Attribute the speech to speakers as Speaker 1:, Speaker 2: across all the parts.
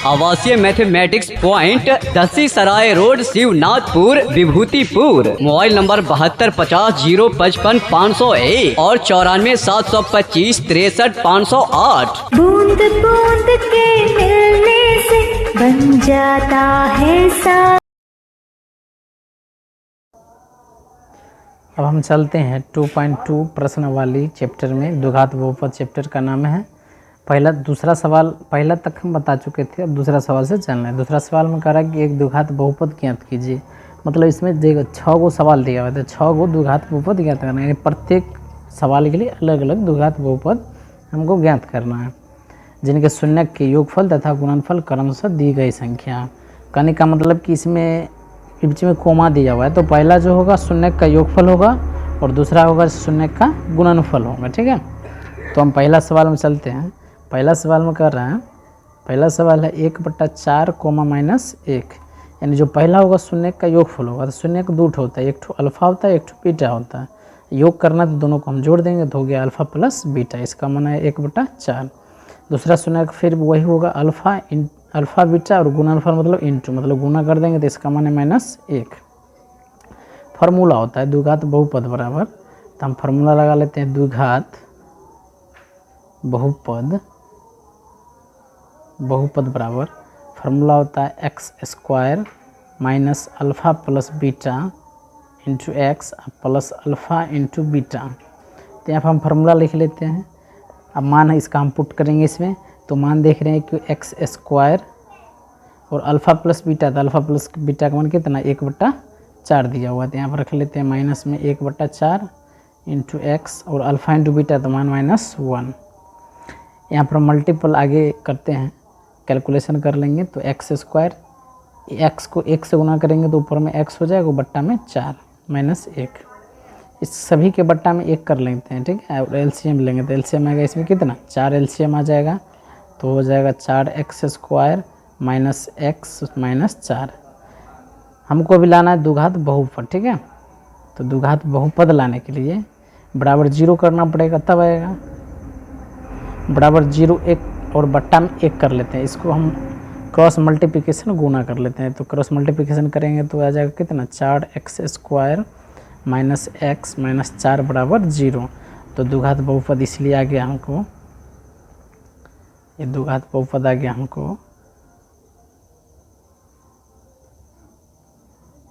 Speaker 1: आवासीय mathematics point, Dasi Sarai road, Shivnathpur, Vibhutipur. Mobile number 7250550501 और 9472553508।
Speaker 2: बूंद बूंद के मिलने से बन जाता है साथ।
Speaker 3: अब हम चलते हैं 2.2 प्रश्नावली चैप्टर में। द्विघात बहुपद चैप्टर का नाम है। दूसरा सवाल पहला तक हम बता चुके थे, अब दूसरा सवाल से चलना है। दूसरा सवाल में कह रहा है कि एक द्विघात बहुपद ज्ञात कीजिए। मतलब इसमें देखो 6 गो सवाल दिया हुआ है, तो 6 गो द्विघात बहुपद ज्ञात करना है। प्रत्येक सवाल के लिए अलग अलग द्विघात बहुपद हमको ज्ञात करना है, जिनके शून्य के योगफल तथा गुणनफल क्रमशः दी गई संख्या। कहने का मतलब कि इसमें बीच में कोमा दिया हुआ है, तो पहला जो होगा शून्य का योगफल होगा और दूसरा होगा शून्य का गुणनफल होगा। ठीक है, तो हम पहला सवाल में चलते हैं। पहला सवाल में कर रहे हैं, पहला सवाल है 1/4 -1, यानी जो पहला होगा शून्य का योगफल होगा। तो शून्य का 2 होता है, एक ठो अल्फा होता है, एक ठो बीटा होता है। योग करना तो दोनों को हम जोड़ देंगे तो हो गया अल्फा प्लस बीटा, इसका मान है 1/4। दूसरा शून्य का फिर वही होगा अल्फा बीटा और गुणनफल मतलब इंटू, मतलब गुना कर देंगे तो इसका मान है -1। फार्मूला होता है द्विघात बहुपद बराबर, तो हम फार्मूला लगा लेते हैं। द्विघात बहुपद बराबर फार्मूला होता है x² minus alpha plus beta into x plus alpha into beta. तो यहाँ पर हम फार्मूला लिख लेते हैं। अब मान है इसका हम पुट करेंगे इसमें, तो मान देख रहे हैं कि x² और अल्फ़ा प्लस बीटा, तो अल्फ़ा प्लस बीटा का मान कितना 1/4 दिया हुआ है। तो यहाँ पर रख लेते हैं माइनस में 1/4 इंटू एक्स और अल्फ़ा इंटू बीटा तो मान -1। यहाँ पर मल्टीपल आगे करते हैं, कैलकुलेशन कर लेंगे तो x², x को 1 से गुना करेंगे तो ऊपर में x हो जाएगा, बट्टा में 4 -1। इस सभी के बट्टा में 1 कर लेते हैं। ठीक है, और एलसीएम लेंगे तो एलसीएम आएगा इसमें कितना 4 एलसीएम आ जाएगा, तो हो जाएगा 4x² माइनस x माइनस 4। हमको अभी लाना है द्विघात बहुपद। ठीक है, तो द्विघात बहुपद लाने के लिए बराबर 0 करना पड़ेगा, तब आएगा बराबर 0 1 और बट्टा में 1 कर लेते हैं। इसको हम क्रॉस मल्टीप्लिकेशन गुना कर लेते हैं, तो क्रॉस मल्टीप्लिकेशन करेंगे तो आ जाएगा कितना 4x² माइनस x माइनस 4 बराबर 0। तो द्विघात बहुपद इसलिए आ गया हमको, ये द्विघात बहुपद आ गया हमको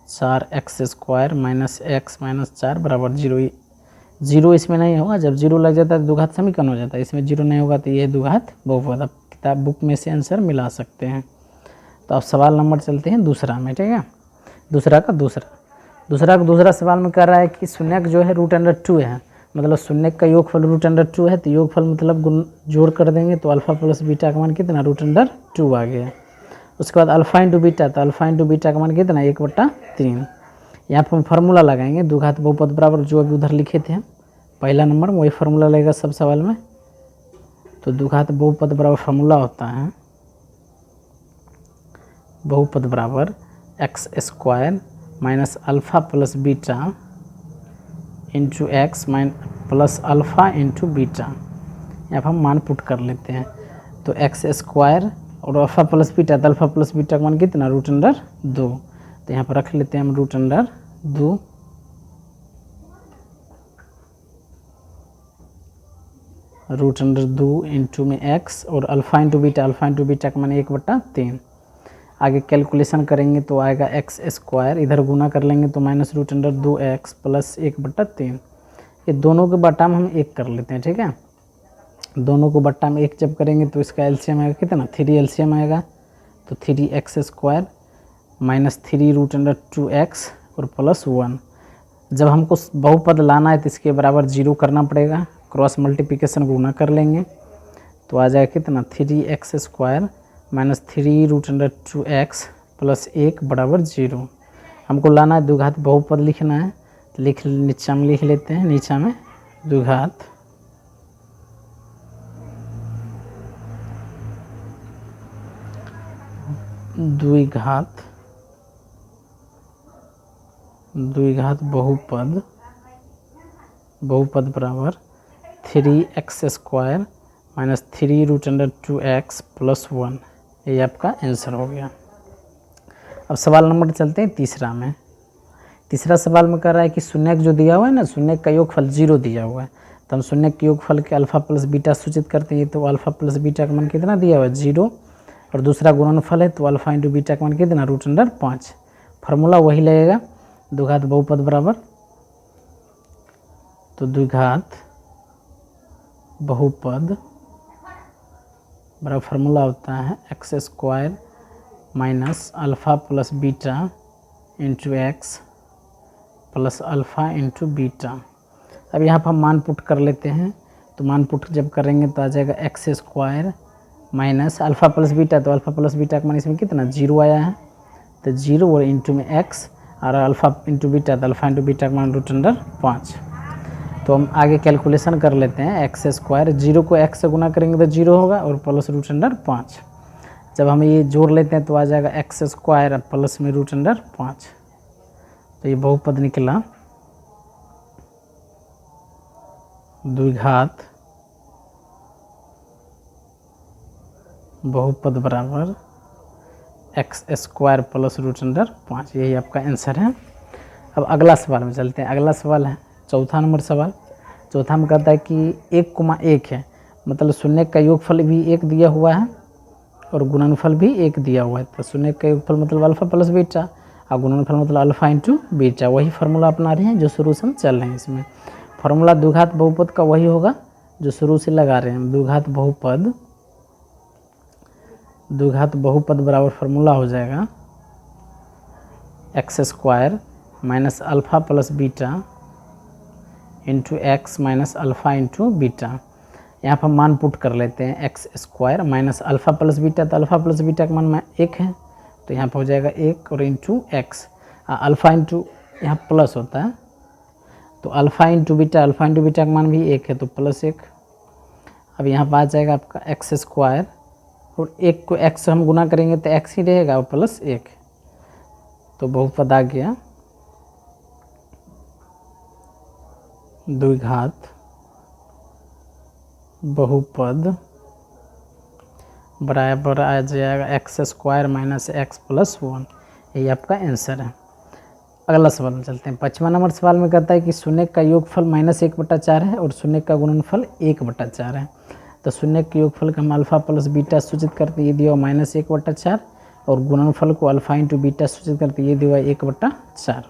Speaker 3: 4x² माइनस x माइनस 4 बराबर 0। 0 इसमें नहीं होगा, जब 0 लग जाता है द्विघात समीकरण हो जाता है। इसमें 0 नहीं होगा तो ये द्विघात बहुपद। अब किताब बुक में से आंसर मिला सकते हैं। तो अब सवाल नंबर चलते हैं दूसरा में। ठीक है, दूसरा का दूसरा सवाल में कह रहा है कि शून्य जो है √2 है, मतलब शून्य का योगफल √2 है। तो योगफल मतलब जोड़ कर देंगे तो अल्फ़ा प्लस बीटा का मान कितना √2 आ गया। उसके बाद अल्फ़ा इंटू बीटा, तो अल्फ़ा इंटू बीटा का मान कितना 1/3। यहाँ पर हम फार्मूला लगाएंगे द्विघात बहुपद बराबर, जो अभी उधर लिखे थे हम पहला नंबर में, वही फार्मूला लगेगा सब सवाल में। तो द्विघात बहुपद बराबर फार्मूला होता है बहुपद बराबर x² minus alpha plus beta into x plus alpha into beta. यहाँ पर हम मान पुट कर लेते हैं, तो x² और अल्फ़ा प्लस बीटा, तो अल्फ़ा प्लस बीटा का मान कितना √2। तो यहाँ पर रख लेते हैं हम √2 √2 इंटू में x और अल्फ़ा इंटू बीटा का मान 1/3। आगे कैलकुलेशन करेंगे तो आएगा x², इधर गुना कर लेंगे तो माइनस √2x प्लस 1/3। ये दोनों के बट्टा में हम 1 कर लेते हैं। ठीक है, दोनों को बट्टा में 1 जब करेंगे तो इसका एलसीएम आएगा कितना 3 एलसीएम आएगा, तो 3x² माइनस 3 √2x और प्लस 1। जब हमको बहुपद लाना है तो इसके बराबर 0 करना पड़ेगा, क्रॉस मल्टीप्लिकेशन गुना कर लेंगे तो आ जाएगा कितना 3x² माइनस 3 √2x प्लस 1 बराबर 0। हमको लाना है द्विघात बहुपद लिखना है, तो नीचा में लिख लेते हैं। नीचा में द्विघात बहुपद बराबर 3x² माइनस 3 √2x प्लस 1। ये आपका आंसर हो गया। अब सवाल नंबर चलते हैं तीसरा में। तीसरा सवाल में कह रहा है कि शून्यक जो दिया हुआ है ना, शून्यक का योगफल 0 दिया हुआ है, तो हम शून्यक के योगफल के अल्फा प्लस बीटा सूचित करते हैं। तो अल्फा प्लस बीटा का मान कितना दिया हुआ है 0, और दूसरा गुणनफल है तो अल्फा इंटू बीटा का मान कितना √5। फार्मूला वही लगेगा, द्विघात बहुपद बराबर, तो द्विघात बहुपद बराबर फार्मूला होता है x² minus alpha plus beta into x plus alpha into beta. अब यहाँ पर हम मान पुट कर लेते हैं, तो मान पुट जब करेंगे तो आ जाएगा x² minus alpha plus beta, तो अल्फ़ा प्लस बीटा का मान इसमें कितना 0 आया है, तो 0 और इंटू में x, और अल्फ़ा इंटू बीटा तो अल्फ़ा इंटू बीटा का मान √5। तो हम आगे कैलकुलेशन कर लेते हैं। x², 0 को x से गुना करेंगे तो 0 होगा, और प्लस √5। जब हम ये जोड़ लेते हैं तो आ जाएगा x² प्लस में √5, तो ये बहुपद निकला द्विघात बहुपद बराबर x² प्लस √5। यही आपका आंसर है। अब अगला सवाल में चलते हैं। अगला सवाल है चौथा नंबर सवाल। चौथा में कहता है कि 1,1 है, मतलब शून्य का योगफल भी 1 दिया हुआ है और गुणनफल भी 1 दिया हुआ है। तो शून्य का योगफल मतलब अल्फ़ा प्लस बीटा, और गुणनफल मतलब अल्फ़ा इंटू बीटा। वही फार्मूला अपना रहे हैं जो शुरू से हम चल रहे हैं। इसमें फार्मूला द्विघात बहुपद का वही होगा जो शुरू से लगा रहे हैं। द्विघात बहुपद बराबर फार्मूला हो जाएगा x² minus alpha plus beta into x minus alpha into beta. यहाँ पर मान पुट कर लेते हैं x² minus alpha plus beta, तो अल्फ़ा प्लस बीटा का मान में 1 है, तो यहाँ पर हो जाएगा 1 और इंटू एक्स, अल्फ़ा इंटू यहाँ प्लस होता है, तो अल्फ़ा इंटू बीटा का मान भी 1 है, तो +1। अब यहाँ पर आ जाएगा आपका x², और 1 को x से हम गुना करेंगे तो x ही रहेगा और +1, तो बहुपद आ गया द्विघात बहुपद बराबर आ जाएगा x² माइनस x प्लस 1। यही आपका आंसर है। अगला सवाल में चलते हैं। 5वां नंबर सवाल में कहता है कि शून्य का योगफल -1/4 है और शून्य का गुणनफल 1/4 है। तो शून्य के योगफल का हम अल्फ़ा प्लस बीटा सूचित करते ये दिया -1/4, और गुणनफल को अल्फ़ा इंटू बीटा सूचित करते ये दिया 1/4।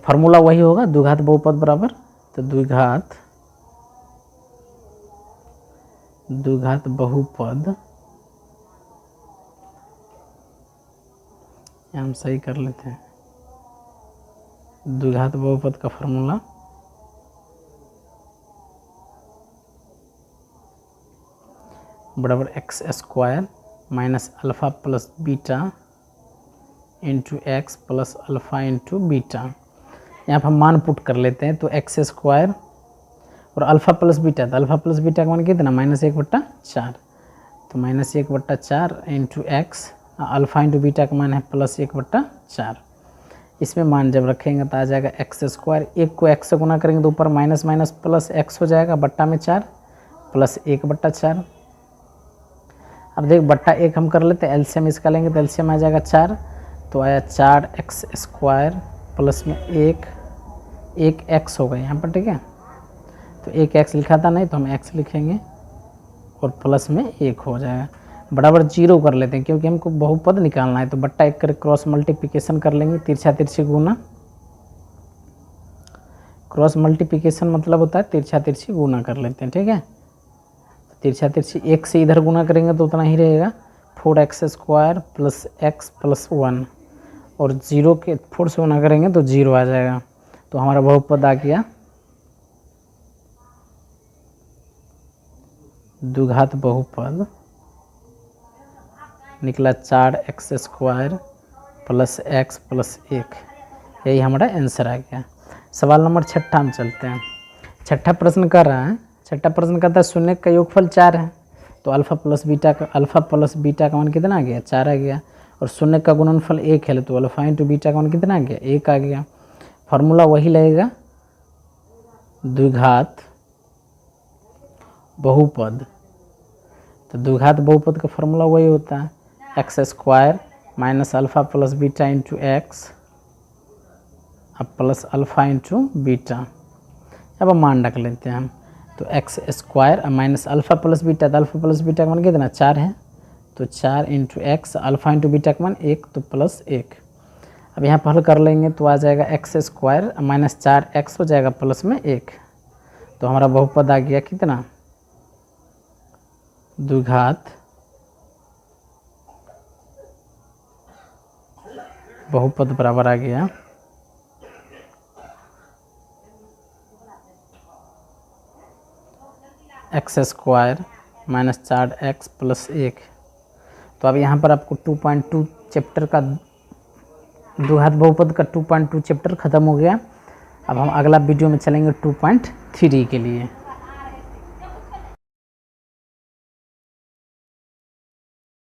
Speaker 3: फार्मूला वही होगा, द्विघात बहुपद बराबर, तो द्विघात बहुपद, हम सही कर लेते हैं, द्विघात बहुपद का फार्मूला बराबर x² minus alpha plus beta into x plus alpha into beta. यहाँ पर हम मान पुट कर लेते हैं, तो x² और अल्फ़ा प्लस बीटा, तो अल्फ़ा प्लस बीटा का मान कितना -1/4, तो -1/4 into x, alpha into beta का मान है +1/4। इसमें मान जब रखेंगे तो आ जाएगा x², 1 को x से गुना करेंगे तो ऊपर माइनस माइनस प्लस x हो जाएगा, बट्टा में 4 प्लस 1/4। अब देख बट्टा 1 हम कर लेते हैं, एलसीएम इसका लेंगे तो एलसीएम आ जाएगा 4, तो आया 4x² प्लस में 1 x होगा यहाँ पर, ठीक है। तो 1 x लिखा था नहीं, तो हम x लिखेंगे और प्लस में 1 हो जाएगा, बराबर 0 कर लेते हैं क्योंकि हमको बहुपद निकालना है। तो बट्टा 1 कर क्रॉस मल्टीप्लिकेशन कर लेंगे, तिरछा तिरछी गुना। क्रॉस मल्टीप्लिकेशन मतलब होता है तिरछा तिरछी गुना कर लेते हैं, ठीक है। तिरछा तिरछी 1 से इधर गुना करेंगे तो उतना ही रहेगा, 4x² प्लस x प्लस 1, और 0 के 4 से गुना करेंगे तो 0 आ जाएगा। तो हमारा बहुपद आ गया द्विघात बहुपद निकला 4x² प्लस x प्लस 1। यही हमारा आंसर आ गया। सवाल नंबर 6 में चलते हैं। 6 प्रश्न कर रहा है। 6 प्रश्न कहता है शून्य का योगफल 4 है, तो अल्फ़ा प्लस बीटा का मान कितना आ गया 4 आ गया, और शून्य का गुणनफल 1 है, तो अल्फ़ा इंटू बीटा का मान कितना आ गया 1 आ गया। फार्मूला वही लगेगा, द्विघात बहुपद तो द्विघात बहुपद का फॉर्मूला वही होता है x square minus alpha plus beta into x अब प्लस अल्फ़ा इंटू बीटा। अब हम मान रख लेते हैं हम, तो x square minus alpha plus beta, तो अल्फ़ा प्लस बीटा का मान कितना 4 है, तो 4 into x, alpha into beta का मान 1, तो प्लस 1। अब यहाँ पर हल कर लेंगे तो आ जाएगा एक्स स्क्वायर माइनस 4x हो जाएगा प्लस में 1, तो हमारा बहुपद आ गया कितना, द्विघात बहुपद बराबर आ गया x square minus 4x plus 1। तो अब यहाँ पर आपको 2.2 चैप्टर का द्विघात बहुपद का 2.2 चैप्टर ख़त्म हो गया। अब हम अगला वीडियो में चलेंगे 2.3 के लिए।